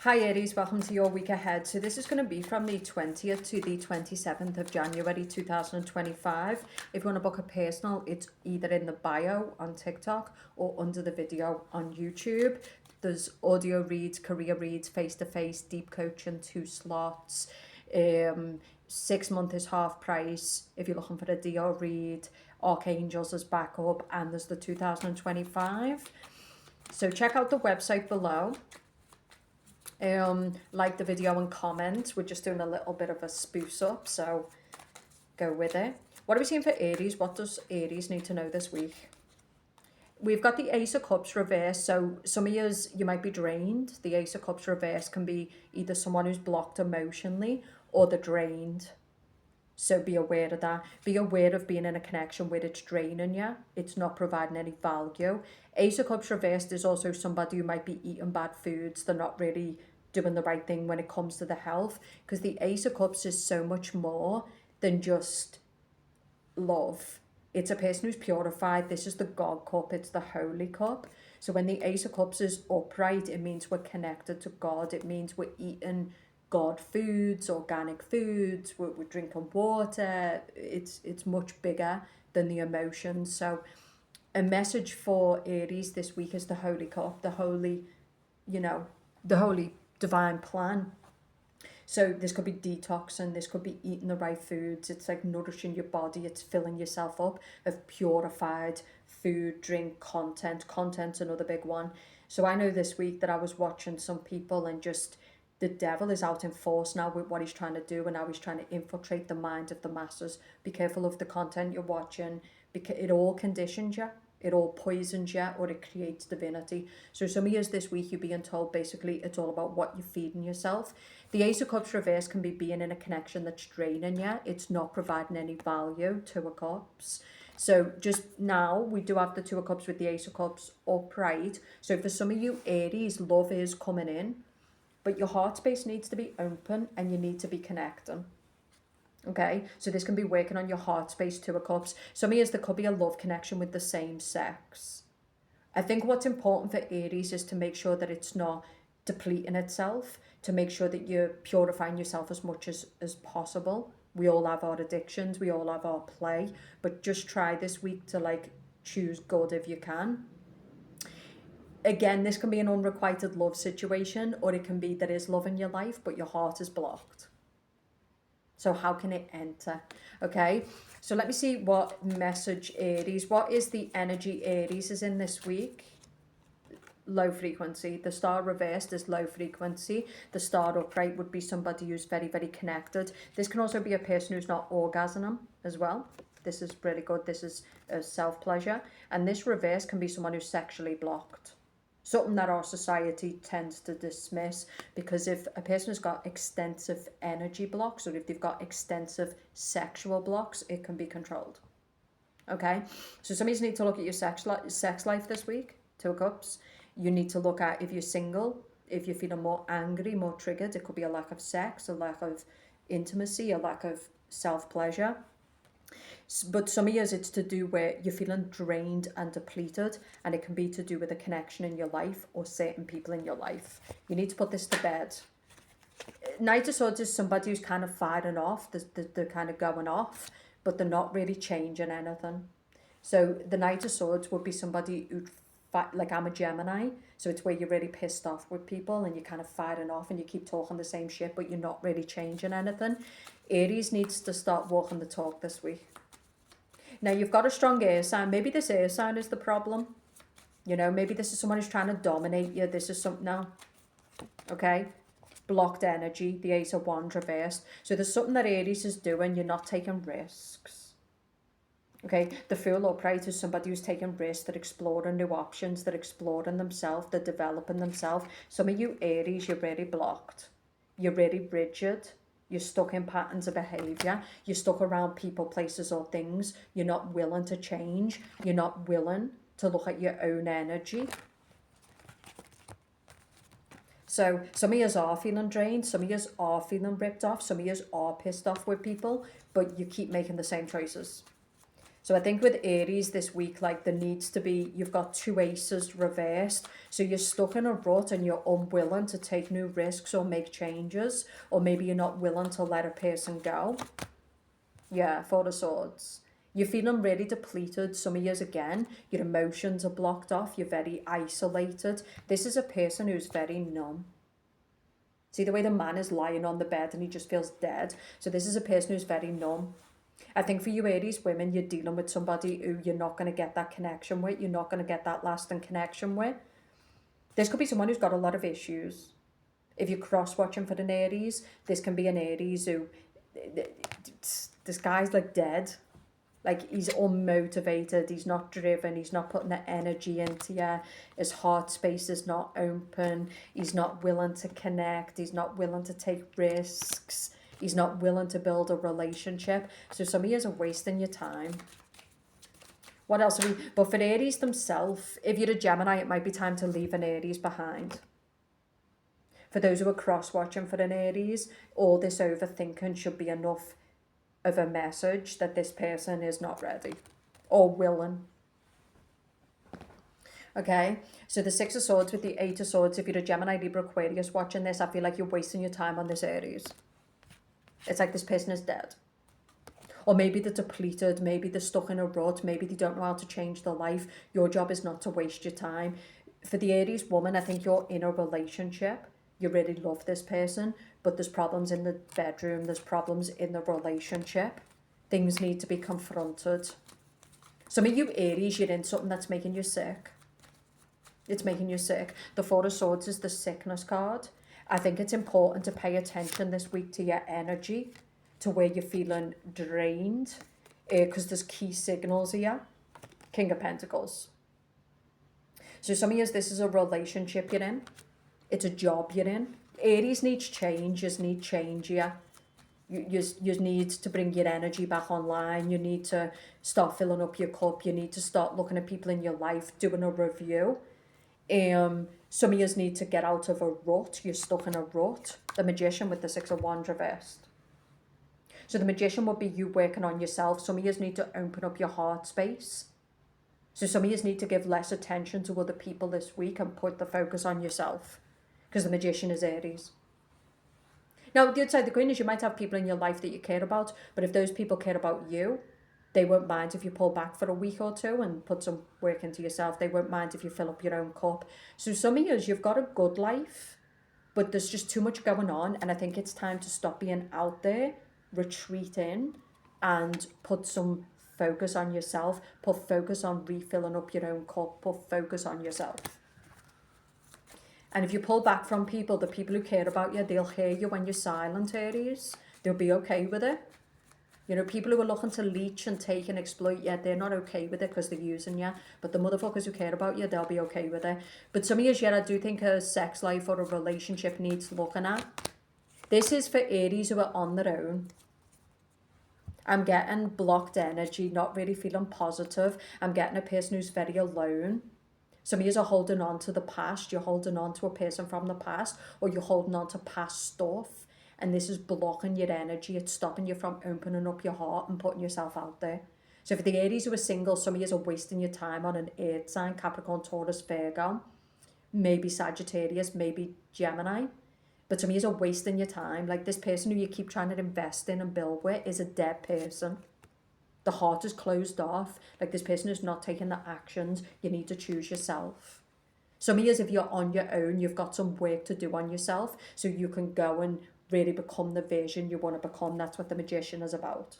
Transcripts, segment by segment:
Hi Aries, welcome to your week ahead. So this is going to be from the 20th to the 27th of January 2025. If you want to book a personal, it's either in the bio on TikTok or under the video on YouTube. There's audio reads, career reads, face-to-face, deep coaching, 2 slots. 6 month is half price if you're looking for a deal read. Archangels is back up, and there's the 2025. So check out the website below. Like the video and comment. We're just doing a little bit of a spruce up, so go with it. What are we seeing for Aries? What does Aries need to know this week? We've got the Ace of Cups reversed, so some of you might be drained. The Ace of Cups reversed can be either someone who's blocked emotionally or they're drained. So be aware of that. Be aware of being in a connection where it's draining you. It's not providing any value. Ace of Cups reversed is also somebody who might be eating bad foods. They're not really doing the right thing when it comes to the health, because the Ace of Cups is so much more than just love. It's a person who's purified. This is the God cup. It's the holy cup. So when the Ace of Cups is upright, it means we're connected to God. It means we're eating God foods, organic foods, we're drinking water. It's much bigger than the emotions. So a message for Aries this week is the holy cup, the holy, the holy divine plan. So this could be detoxing, this could be eating the right foods. It's like nourishing your body, it's filling yourself up of purified food, drink, content. Content's another big one. So I know this week that I was watching some people, and just the devil is out in force now with what he's trying to do, and how he's trying to infiltrate the mind of the masses. Be careful of the content you're watching, because it all conditions you. It all poisons you, or it creates divinity. So some of you this week, you're being told basically it's all about what you're feeding yourself. The Ace of Cups reverse can be being in a connection that's draining you. It's not providing any value. 2 of Cups. So just now, we do have the 2 of Cups with the Ace of Cups upright. So for some of you, Aries, love is coming in, but your heart space needs to be open and you need to be connecting. Okay, so this can be working on your heart space, 2 of Cups. Some of you, there could be a love connection with the same sex. I think what's important for Aries is to make sure that it's not depleting itself, to make sure that you're purifying yourself as much as possible. We all have our addictions, we all have our play, but just try this week to choose good if you can. Again, this can be an unrequited love situation, or it can be there is love in your life, but your heart is blocked. So how can it enter? Okay, so let me see what message Aries, what is the energy Aries is in this week? Low frequency. The star reversed is low frequency. The star upright would be somebody who's very, very connected. This can also be a person who's not orgasming as well. This is really good. This is self-pleasure. And this reverse can be someone who's sexually blocked. Something that our society tends to dismiss, because if a person has got extensive energy blocks, or if they've got extensive sexual blocks, it can be controlled. Okay, so some of you need to look at your sex life this week, 2 of Cups. You need to look at if you're single, if you're feeling more angry, more triggered. It could be a lack of sex, a lack of intimacy, a lack of self-pleasure. But some of you, it's to do where you're feeling drained and depleted, and it can be to do with a connection in your life or certain people in your life. You need to put this to bed. Knight of Swords is somebody who's kind of firing off. They're kind of going off, but they're not really changing anything. So the Knight of Swords would be somebody who'd fight, like I'm a Gemini, so it's where you're really pissed off with people and you're kind of firing off and you keep talking the same shit, but you're not really changing anything. Aries needs to start walking the talk this week. Now, you've got a strong air sign. Maybe this air sign is the problem. Maybe this is someone who's trying to dominate you. This is something now. Okay? Blocked energy. The Ace of Wands reversed. So there's something that Aries is doing. You're not taking risks. Okay? The Fool upright is somebody who's taking risks. They're exploring new options. They're exploring themselves. They're developing themselves. Some of you Aries, you're really blocked. You're really rigid. You're stuck in patterns of behaviour. You're stuck around people, places or things. You're not willing to change. You're not willing to look at your own energy. So some of you are feeling drained. Some of you are feeling ripped off. Some of you are pissed off with people. But you keep making the same choices. So I think with Aries this week, like there needs to be, you've got two aces reversed. So you're stuck in a rut and you're unwilling to take new risks or make changes. Or maybe you're not willing to let a person go. Yeah, Four of Swords. You're feeling really depleted. Some of you, again, your emotions are blocked off. You're very isolated. This is a person who's very numb. See the way the man is lying on the bed and he just feels dead. So this is a person who's very numb. I think for you Aries women, you're dealing with somebody who you're not going to get that connection with. You're not going to get that lasting connection with. This could be someone who's got a lot of issues. If you're cross-watching for an Aries, this can be an Aries who, this guy's like dead. Like he's unmotivated, he's not driven, he's not putting the energy into you. His heart space is not open. He's not willing to connect. He's not willing to take risks. He's not willing to build a relationship. So some of you are wasting your time. What else are we? But for Aries themselves, if you're a Gemini, it might be time to leave an Aries behind. For those who are cross-watching for an Aries, all this overthinking should be enough of a message that this person is not ready or willing. Okay, so the Six of Swords with the Eight of Swords, if you're a Gemini, Libra, Aquarius watching this, I feel like you're wasting your time on this Aries. It's like this person is dead. Or maybe they're depleted, maybe they're stuck in a rut, maybe they don't know how to change their life. Your job is not to waste your time. For the Aries woman, I think you're in a relationship. You really love this person, but there's problems in the bedroom, there's problems in the relationship. Things need to be confronted. Some of you Aries, you're in something that's making you sick. It's making you sick. The Four of Swords is the sickness card. I think it's important to pay attention this week to your energy, to where you're feeling drained, because there's key signals here. King of Pentacles. So some of you, this is a relationship you're in. It's a job you're in. Aries needs change. You need change here. You need to bring your energy back online. You need to start filling up your cup. You need to start looking at people in your life, doing a review. Some of you need to get out of a rut. You're stuck in a rut. The Magician with the Six of Wands reversed. So the Magician would be you working on yourself. Some of you need to open up your heart space. So some of you need to give less attention to other people this week and put the focus on yourself. Because the Magician is Aries. Now, the other side of the coin is you might have people in your life that you care about, but if those people care about you, they won't mind if you pull back for a week or two and put some work into yourself. They won't mind if you fill up your own cup. So some of you, you've got a good life, but there's just too much going on, and I think it's time to stop being out there, retreat in, and put some focus on yourself, put focus on refilling up your own cup, put focus on yourself. And if you pull back from people, the people who care about you, they'll hear you when you're silent, Aries. They'll be okay with it. You know, people who are looking to leech and take and exploit you, they're not okay with it because they're using you. But the motherfuckers who care about you, they'll be okay with it. But some of you, I do think a sex life or a relationship needs looking at. This is for Aries who are on their own. I'm getting blocked energy, not really feeling positive. I'm getting a person who's very alone. Some of you are holding on to the past. You're holding on to a person from the past, or you're holding on to past stuff. And this is blocking your energy. It's stopping you from opening up your heart and putting yourself out there. So for the Aries who are single, some of you are wasting your time on an earth sign, Capricorn, Taurus, Virgo, maybe Sagittarius, maybe Gemini. But some of you are wasting your time. Like this person who you keep trying to invest in and build with is a dead person. The heart is closed off. Like this person is not taking the actions. You need to choose yourself. Some of you, if you're on your own, you've got some work to do on yourself so you can go and really become the version you want to become. That's what the Magician is about.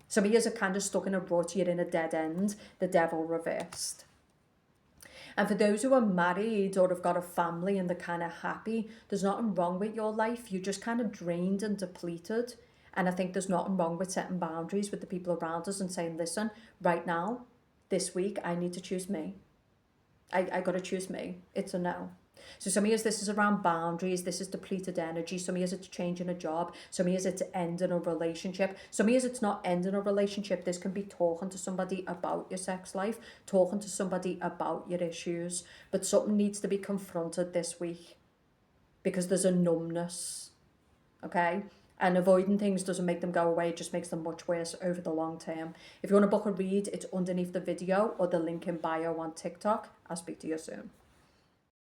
Some of you are kind of stuck in a rut. You're in a dead end. The Devil reversed. And for those who are married or have got a family and they're kind of happy, there's nothing wrong with your life. You're just kind of drained and depleted. And I think there's nothing wrong with setting boundaries with the people around us and saying, listen, right now, this week, I need to choose me. I got to choose me. It's a no. So some of you, this is around boundaries. This is depleted energy. Some of you, it's changing a job. Some of you, it's ending a relationship. Some of you, it's not ending a relationship. This can be talking to somebody about your sex life, talking to somebody about your issues. But something needs to be confronted this week because there's a numbness, okay? And avoiding things doesn't make them go away, it just makes them much worse over the long term. If you want to book a read, it's underneath the video or the link in bio on TikTok. I'll speak to you soon.